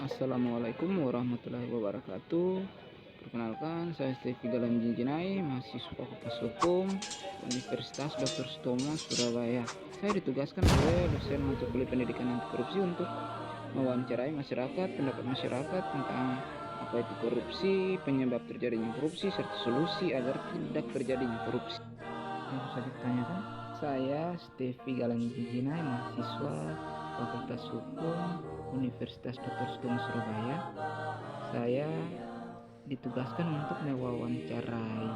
Assalamualaikum warahmatullahi wabarakatuh. Perkenalkan, saya Stevi Galan Jinjinai, mahasiswa Fakultas Hukum Universitas Dr. Sutomo, Surabaya. Saya ditugaskan oleh dosen mata kuliah pendidikan anti korupsi untuk mewawancarai masyarakat, pendapat masyarakat tentang apa itu korupsi, penyebab terjadinya korupsi, serta solusi agar tidak terjadinya korupsi. Langsung saja ditanyakan. Saya Stevi Galan Jinjinai, mahasiswa Fakultas Hukum Universitas Dr. Sutomo, Surabaya. Saya ditugaskan untuk mewawancarai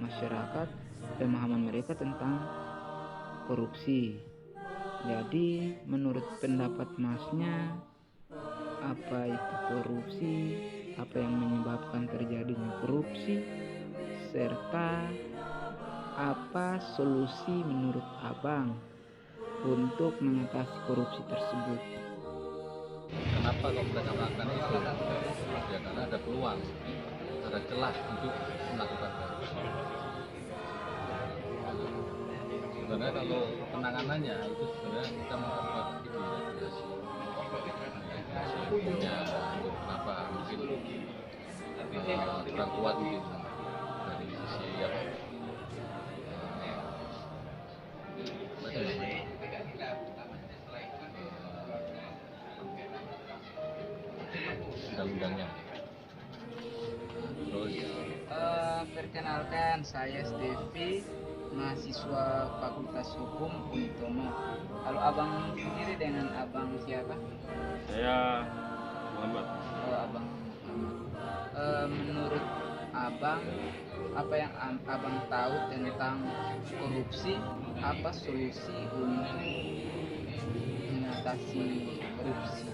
masyarakat, pemahaman mereka tentang korupsi. Jadi, menurut pendapat Masnya, apa itu korupsi, apa yang menyebabkan terjadinya korupsi, serta apa solusi menurut Abang untuk mengatasi korupsi tersebut? Kenapa kok mereka melakukan itu? Ya karena ada peluang, ada celah untuk melakukan korupsi. Sebenarnya kalau penanganannya itu sebenarnya kita memperkuat di regulasi hukumnya, untuk kenapa mungkin kurang kuat mungkin dari sisi undang-undangnya. Terus Perkenalkan, saya Stevi, mahasiswa Fakultas Hukum Unitomo. Kalau Abang sendiri dengan Abang siapa? Saya Muhammad. Oh, Abang Muhammad. Menurut Abang, apa yang Abang tahu tentang korupsi? Apa solusi untuk mengatasi korupsi?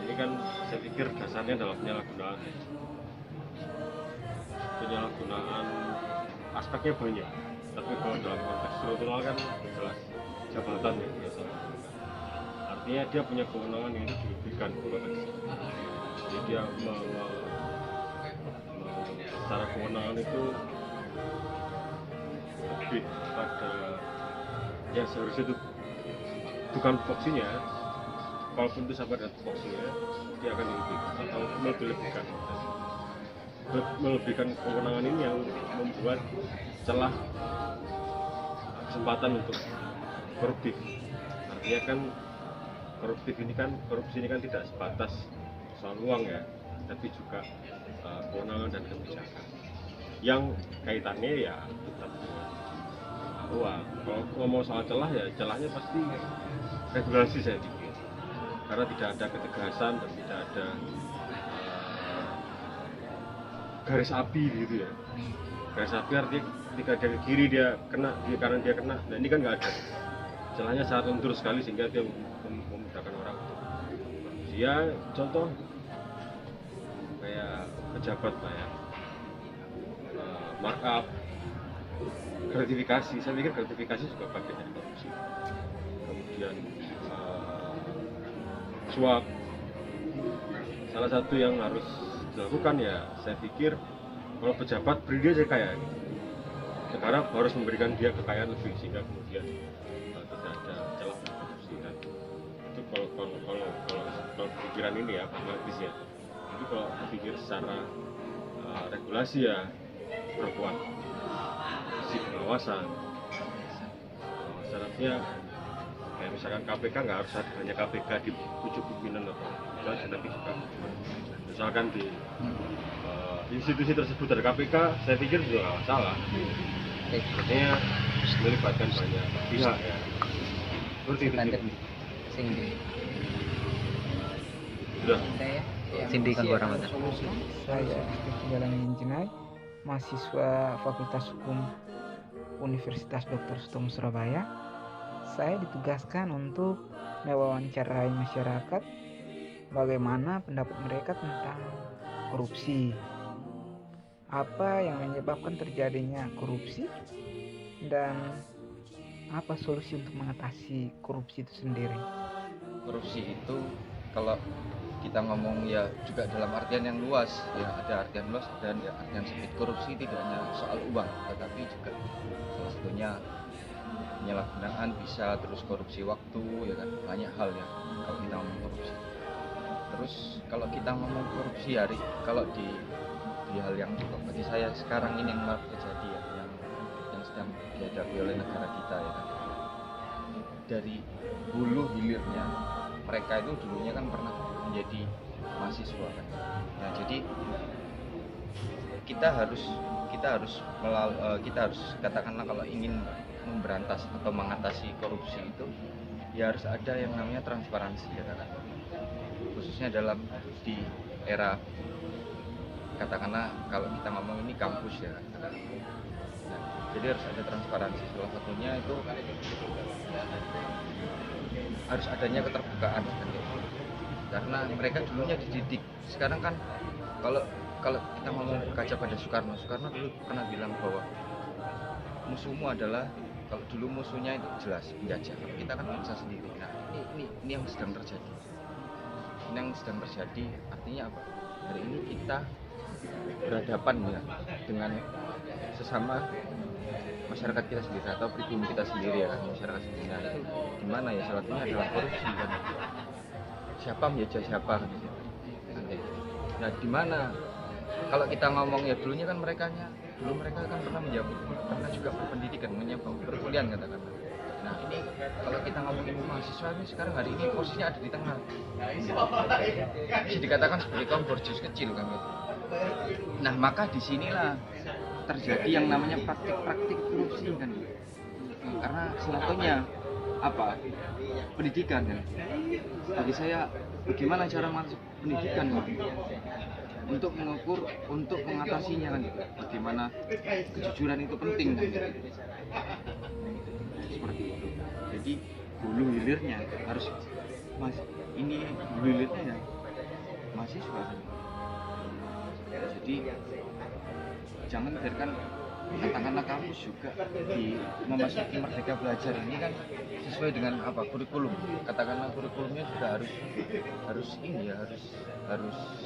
Ini kan saya pikir dasarnya adalah penyalahgunaan. Penyalahgunaan aspeknya banyak, tapi kalau dalam konteks struktural kan jelas jabatan ya biasa. Artinya dia punya kewenangan yang diberikan konteks. Jadi dia secara kewenangan itu lebih pada ya seharusnya itu bukan tupoksinya. Kalaupun itu sampai dengan tupoksinya, dia akan melebihkan kewenangan ini yang membuat celah kesempatan untuk koruptif. Artinya kan korupsi ini kan tidak sebatas soal uang ya, tapi juga kewenangan dan kebijakan yang kaitannya ya tetap uang. Kalau ngomong soal celah ya celahnya pasti regulasi saya pikir, karena tidak ada ketegasan dan tidak ada garis api gitu ya. Garis api artinya ketika dia ke kiri dia kena, di kanan dia kena. Nah ini kan nggak ada. Celahnya sangat lentur sekali sehingga dia memudahkan orang untuk korupsi. Ya contoh kayak pejabat lah ya, markup, gratifikasi. Saya pikir gratifikasi juga bagian dari korupsi. Kemudian suap, salah satu yang harus dilakukan ya saya pikir kalau pejabat beri dia aja kaya gitu. Sekarang harus memberikan dia kekayaan lebih sehingga kemudian tidak ada celah korupsi. Dan itu kalau pikiran ini ya pragmatis ya. Jadi kalau pikir secara regulasi ya perkuat si pengawasan. Syaratnya kayak misalkan KPK nggak harus hanya KPK di pucuk pimpinan atau saja, tapi juga misalkan di institusi tersebut dari KPK, saya pikir juga nggak masalah. Artinya melibatkan banyak pihak ya. Seperti itu. Sudah. Cindy kan saya Stevi Galan Jinjinai, mahasiswa Fakultas Hukum Universitas Dr. Sutomo, Surabaya. Saya ditugaskan untuk mewawancarai masyarakat bagaimana pendapat mereka tentang korupsi, apa yang menyebabkan terjadinya korupsi, dan apa solusi untuk mengatasi korupsi itu sendiri. korupsi itu kalau kita ngomong ya juga dalam artian yang luas ya, ada artian luas dan ya artian sempit. Korupsi tidak hanya soal uang, tetapi juga salah satunya penyalahgunaan bisa, terus korupsi waktu ya kan, banyak hal ya. kalau kita ngomong korupsi. Terus kalau kita ngomong korupsi kalau di hal yang bagi saya sekarang ini yang terjadi ya, yang sedang dihadapi oleh negara kita ya kan, dari hulu hilirnya mereka itu dulunya kan pernah menjadi mahasiswa kan. Nah jadi kita harus katakanlah kalau ingin memberantas atau mengatasi korupsi itu ya harus ada yang namanya transparansi ya kan, khususnya di era katakanlah kalau kita ngomong ini kampus ya kan. Nah, jadi harus ada transparansi, salah satunya itu harus adanya keterbukaan kan, karena mereka dulunya dididik. Sekarang kan kalau kita ngomong berkaca pada Soekarno dulu pernah bilang bahwa musuhmu adalah, kalau dulu musuhnya itu jelas penjajah, kalau kita kan bangsa sendiri. Nah ini yang sedang terjadi. Ini yang sedang terjadi artinya apa? Hari ini kita berhadapan ya dengan sesama masyarakat kita sendiri atau pribumi kita sendiri ya kan, masyarakat sendiri. Nah itu gimana ya, salah satunya adalah korupsi kan. Siapa menjajah siapa kan. Nah di mana kalau kita ngomong ya dulu mereka kan pernah juga berpendidikan, berkuliah katakan. Nah ini kalau kita ngomongin mahasiswa ini sekarang hari ini posisinya ada di tengah, bisa dikatakan sebagai kaum borjuis kecil kan gitu. Nah maka disinilah terjadi yang namanya praktik-praktik korupsi kan gitu. Karena salah satunya apa, pendidikan kan. Bagi saya bagaimana cara masuk pendidikan gitu, untuk mengukur, untuk mengatasinya kan gitu. Bagaimana kejujuran itu penting kan gitu. Seperti itu. Jadi hulu hilirnya harus hulu hilirnya ya mahasiswa kan. Jadi jangan biarkan katakanlah kampus juga memasuki Merdeka Belajar ini kan sesuai dengan apa, kurikulum. Katakanlah kurikulumnya juga harus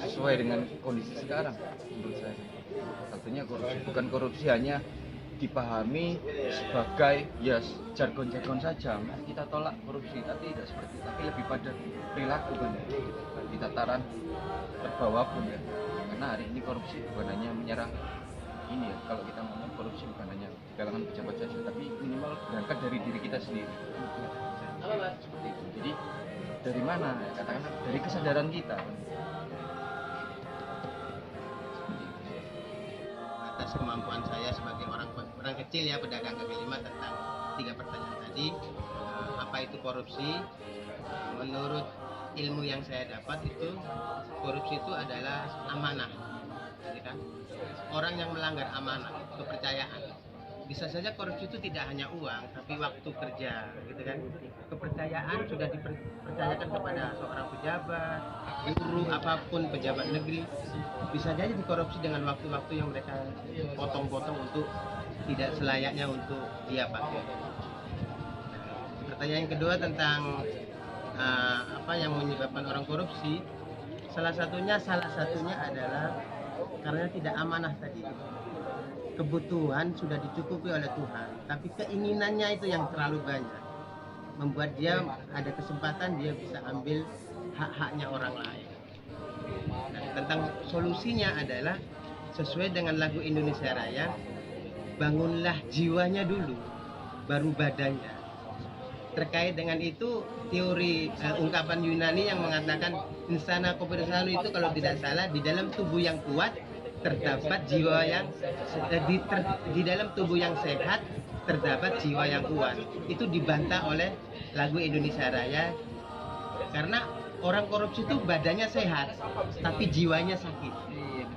sesuai dengan kondisi sekarang menurut saya. Satunya korupsi, bukan korupsi hanya dipahami sebagai ya jargon-jargon saja. Kita tolak korupsi, tapi tidak seperti itu, tapi lebih pada perilaku kan di tataran terbawah pun ya. Karena hari ini korupsi bukan hanya menyerang ini ya, kalau kita ngomong korupsi bukan hanya di kalangan pejabat saja, tapi minimal berangkat dari diri kita sendiri. Seperti itu. Jadi dari mana? Katakanlah dari kesadaran kita. Atas kemampuan saya sebagai orang kecil ya, pedagang kaki lima, tentang 3 pertanyaan tadi. Apa itu korupsi? Menurut ilmu yang saya dapat itu, korupsi itu adalah amanah. Kan? Orang yang melanggar amanah, kepercayaan. Bisa saja korupsi itu tidak hanya uang, tapi waktu kerja, gitu kan? Kepercayaan sudah dipercayakan kepada seorang pejabat, guru, apapun, pejabat negeri, bisa jadi dikorupsi dengan waktu-waktu yang mereka potong-potong untuk tidak selayaknya untuk dia pakai. Pertanyaan yang kedua tentang apa yang menyebabkan orang korupsi, salah satunya adalah karena tidak amanah tadi. Kebutuhan sudah dicukupi oleh Tuhan, tapi keinginannya itu yang terlalu banyak, membuat dia ada kesempatan dia bisa ambil hak-haknya orang lain. Nah, tentang solusinya adalah sesuai dengan lagu Indonesia Raya, bangunlah jiwanya dulu, baru badannya. Terkait dengan itu, teori ungkapan Yunani yang mengatakan insana corporeano itu kalau tidak salah, di dalam tubuh yang kuat terdapat jiwa yang di dalam tubuh yang sehat terdapat jiwa yang kuat. Itu dibantah oleh lagu Indonesia Raya, karena orang korupsi itu badannya sehat tapi jiwanya sakit.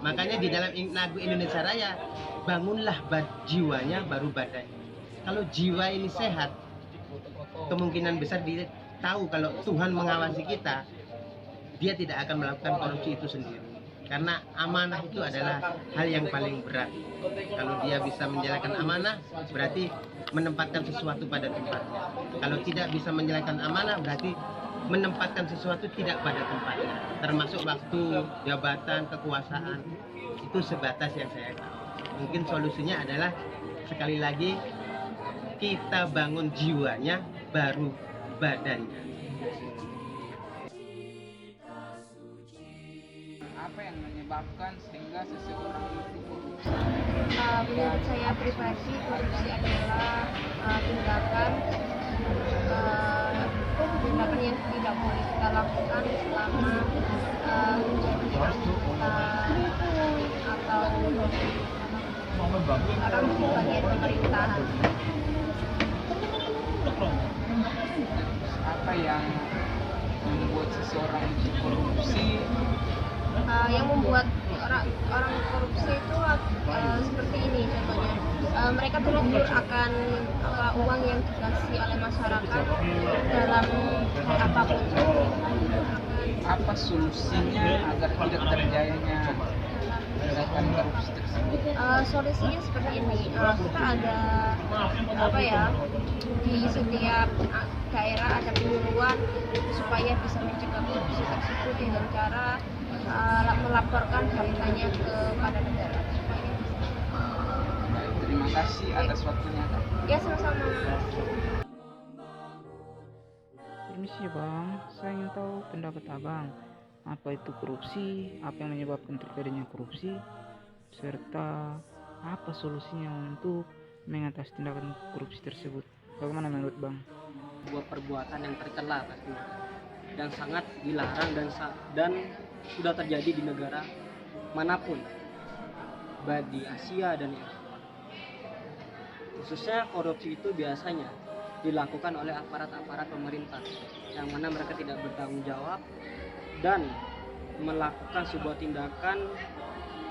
Makanya di dalam lagu Indonesia Raya, bangunlah jiwanya baru badannya. Kalau jiwa ini sehat, kemungkinan besar dia tahu kalau Tuhan mengawasi kita, dia tidak akan melakukan korupsi itu sendiri. Karena amanah itu adalah hal yang paling berat. Kalau dia bisa menjalankan amanah, berarti menempatkan sesuatu pada tempatnya. Kalau tidak bisa menjalankan amanah, berarti menempatkan sesuatu tidak pada tempatnya. Termasuk waktu, jabatan, kekuasaan. Itu sebatas yang saya tahu. Mungkin solusinya adalah sekali lagi kita bangun jiwanya, baru badannya. apa yang menyebabkan sehingga seseorang itu korupsi? Menurut saya pribadi, korupsi adalah tindakan yang tidak boleh kita lakukan selama menjadi anggota atau orang bagian pemerintahan. Apa yang membuat seseorang itu korupsi? Yang membuat orang korupsi itu seperti ini contohnya, mereka tergiur akan uang yang dikasih oleh masyarakat dalam hal apapun. Apa solusinya agar tidak terjadinya tindakan korupsi tersebut? Solusinya seperti ini, kita ada di setiap daerah ada penyuluhan supaya bisa mencegah korupsi tersebut dengan cara melaporkan hartanya kepada negara. Baik, terima kasih atas waktunya, Kak. Ya, sama-sama. Permisi Bang, saya ingin tahu pendapat Abang. Apa itu korupsi? Apa yang menyebabkan terjadinya korupsi? Serta apa solusinya untuk mengatasi tindakan korupsi tersebut? Bagaimana menurut Bang? Sebuah perbuatan yang tercela pastinya, yang sangat dilarang dan sudah terjadi di negara manapun, baik di Asia dan Eropa. Khususnya korupsi itu biasanya dilakukan oleh aparat-aparat pemerintah yang mana mereka tidak bertanggung jawab dan melakukan sebuah tindakan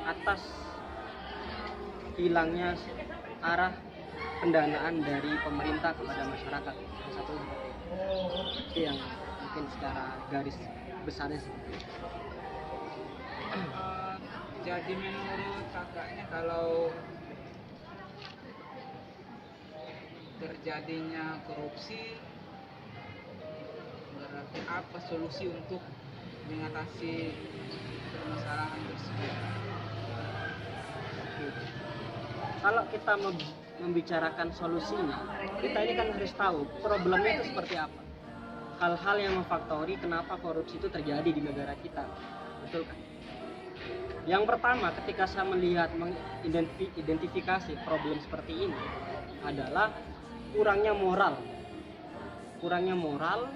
atas hilangnya arah pendanaan dari pemerintah kepada masyarakat. Yang satu seperti itu yang mungkin secara garis besarnya seperti itu. Jadi menurut kakaknya kalau terjadinya korupsi, berarti apa solusi untuk mengatasi permasalahan tersebut? Kalau kita membicarakan solusinya, kita ini kan harus tahu problemnya itu seperti apa. Hal-hal yang memfaktori kenapa korupsi itu terjadi di negara kita, betul kan? Yang pertama, ketika saya melihat mengidentifikasi problem seperti ini adalah kurangnya moral,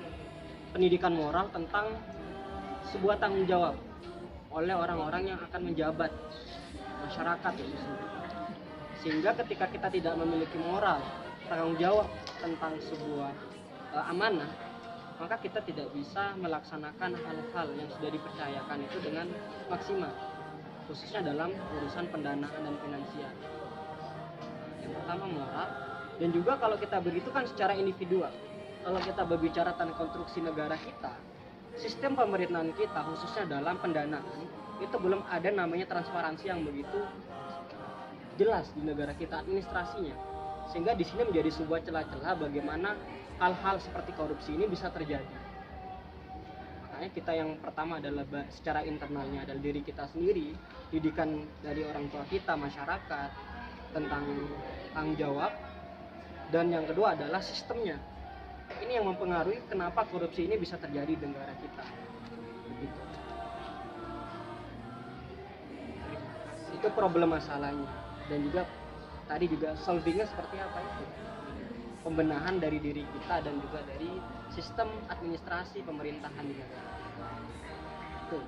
pendidikan moral tentang sebuah tanggung jawab oleh orang-orang yang akan menjabat masyarakat itu sendiri. Sehingga ketika kita tidak memiliki moral, tanggung jawab tentang sebuah amanah, maka kita tidak bisa melaksanakan hal-hal yang sudah dipercayakan itu dengan maksimal, khususnya dalam urusan pendanaan dan finansial. Yang pertama moral, dan juga kalau kita begitu kan secara individual. Kalau kita berbicara tentang konstruksi negara kita, sistem pemerintahan kita khususnya dalam pendanaan itu belum ada namanya transparansi yang begitu jelas di negara kita, administrasinya. Sehingga di sini menjadi sebuah celah-celah bagaimana hal-hal seperti korupsi ini bisa terjadi. Makanya kita yang pertama adalah secara internalnya adalah diri kita sendiri, didikan dari orang tua kita, masyarakat tentang tanggung jawab, dan yang kedua adalah sistemnya. Ini yang mempengaruhi kenapa korupsi ini bisa terjadi di negara kita. Begitu. Itu problem masalahnya, dan juga tadi juga solvingnya seperti apa itu, pembenahan dari diri kita dan juga dari sistem administrasi pemerintahan di negara. Itu.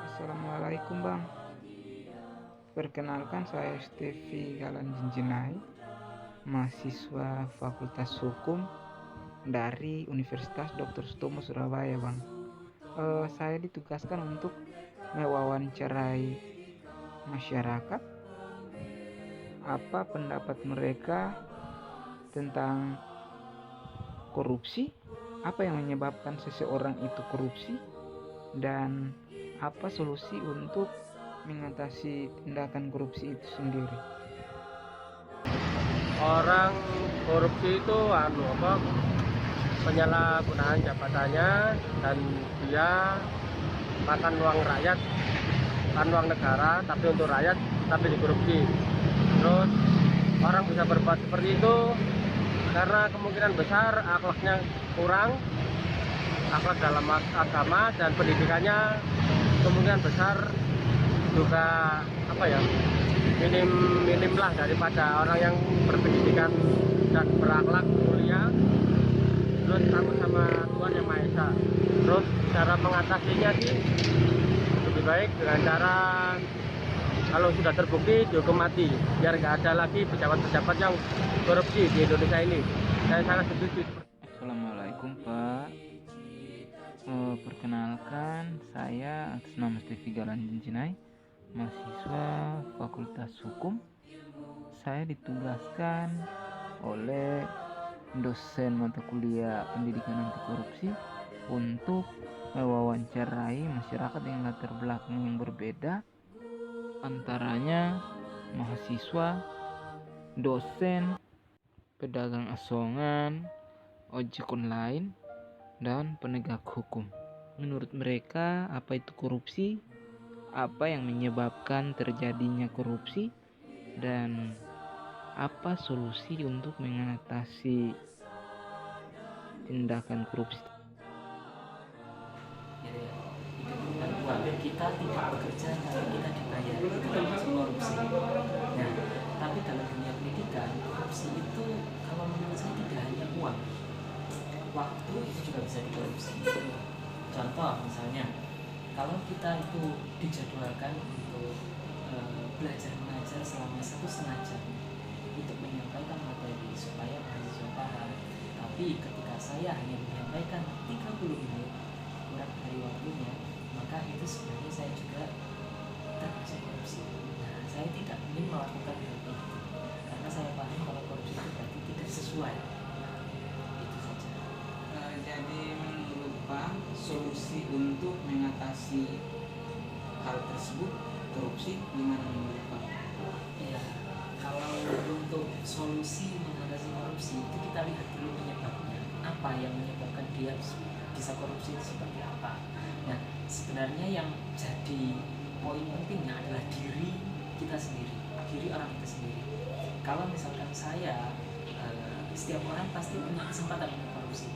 Assalamualaikum Bang. Perkenalkan, saya Stevi Galan Jinjinai, mahasiswa Fakultas Hukum dari Universitas Dr. Sutomo Surabaya Bang. Saya ditugaskan untuk mewawancarai masyarakat, apa pendapat mereka tentang korupsi, apa yang menyebabkan seseorang itu korupsi, dan apa solusi untuk mengatasi tindakan korupsi itu sendiri. Orang korupsi itu penyalahgunaan jabatannya, dan dia makan uang rakyat, makan uang negara tapi untuk rakyat tapi dikorupsi. Terus orang bisa berbuat seperti itu karena kemungkinan besar akhlaknya kurang akhlak dalam agama, dan pendidikannya kemungkinan besar juga minim lah daripada orang yang berpendidikan dan berakhlak mulia, terus takut sama Tuhan Yang Maha Esa. Terus cara mengatasinya sih lebih baik dengan cara kalau sudah terbukti dihukum mati, biar nggak ada lagi pejabat-pejabat yang korupsi di Indonesia ini. Saya sangat setuju. Assalamualaikum Pak. Perkenalkan, saya atas nama Stevi Galan Jinjinai, mahasiswa Fakultas Hukum. Saya ditugaskan oleh dosen mata kuliah pendidikan anti korupsi untuk mewawancarai masyarakat dengan latar belakang yang berbeda, antaranya mahasiswa, dosen, pedagang asongan, ojek online, dan penegak hukum. Menurut mereka, apa itu korupsi, apa yang menyebabkan terjadinya korupsi, dan apa solusi untuk mengatasi tindakan korupsi. Kita tidak bekerja tapi kita dibayar, itu termasuk korupsi. Nah, tapi dalam dunia pendidikan, korupsi itu kalau menurut saya tidak hanya uang, waktu itu juga bisa dikorupsi. Contoh misalnya, kalau kita itu dijadwalkan untuk belajar mengajar selama 1,5 jam untuk menyampaikan materi supaya mahasiswa paham, tapi ketika saya hanya menyampaikan 30 menit kurang dari waktunya, maka itu sebenarnya saya juga termasuk korupsi. Nah, saya tidak ingin melakukan hal itu karena saya paham kalau korupsi itu berarti tidak sesuai. Itu saja. Jadi menurut Pak, solusi untuk mengatasi hal tersebut, korupsi, gimana menurut Pak? Ya, kalau untuk solusi mengatasi korupsi itu kita lihat dulu penyebabnya. Apa yang menyebabkan dia bisa korupsi itu seperti apa? Nah, sebenarnya yang jadi poin pentingnya adalah diri kita sendiri, diri orang itu sendiri. Kalau misalkan saya, setiap orang pasti punya kesempatan untuk korupsi,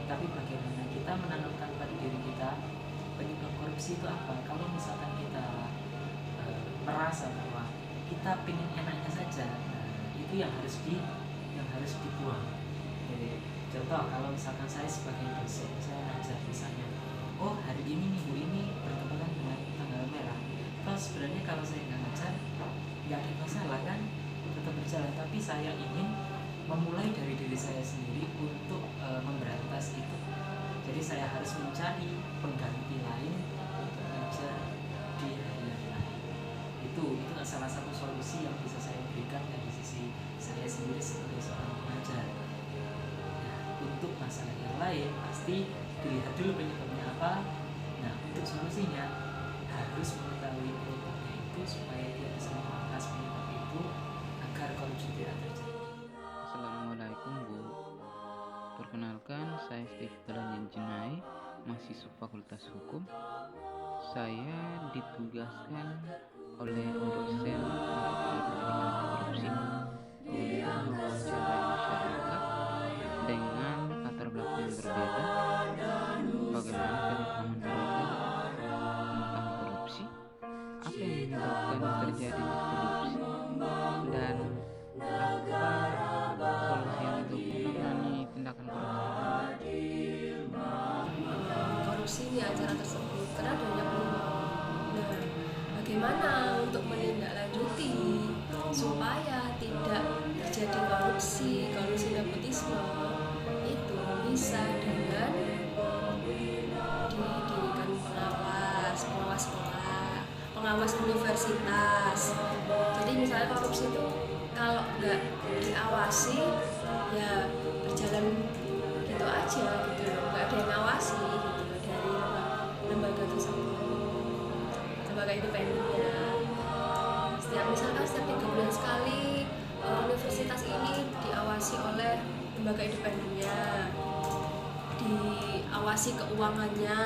tapi bagaimana kita menanamkan pada diri kita penyebab korupsi itu apa? Kalau misalkan kita merasa bahwa kita pengen enaknya saja, itu yang harus dibuang. Jadi, contoh kalau misalkan saya sebagai dosen, saya ngajar misalnya, oh hari ini minggu ini bertepatan dengan tanggal merah. Terus sebenarnya kalau saya nggak ngajar, nggak ada masalah kan, tetap berjalan. Tapi saya ingin memulai dari diri saya sendiri untuk memberantas itu. Jadi saya harus mencari pengganti lain untuk ngajar di hari yang lain. Itu salah satu solusi yang bisa saya berikan dari sisi saya sendiri sebagai seorang pengajar. Nah, untuk masalah yang lain pasti dilihat dulu penyebabnya apa. Nah, untuk solusinya harus mengetahui penyebabnya itu supaya dia bisa memangkas penyebab itu agar korupsi tidak terjadi. Assalamualaikum Bu. Perkenalkan, saya Steve Galan Jinjinai, mahasiswa Fakultas Hukum. Saya ditugaskan oleh dosen pendidikan korupsi untuk mewawancarai masyarakat dengan latar belakang yang berbeda, bagaimana pemahaman mereka tentang korupsi, apa yang menyebabkan terjadinya korupsi, dan apa solusi untuk menangani tindakan korupsi. Korupsi di acara tersebut karena adanya peluang. Nah, bagaimana untuk menindaklanjuti supaya tidak terjadi korupsi nepotisme itu bisa dengan didirikan pengawas sekolah, pengawas universitas. Jadi misalnya korupsi itu kalau nggak diawasi ya berjalan gitu aja gitu loh, nggak ada yang ngawasi gitu loh dari lembaga tersebut, lembaga independennya. Misalkan setiap 3 bulan sekali universitas ini diawasi oleh lembaga independennya, diawasi keuangannya.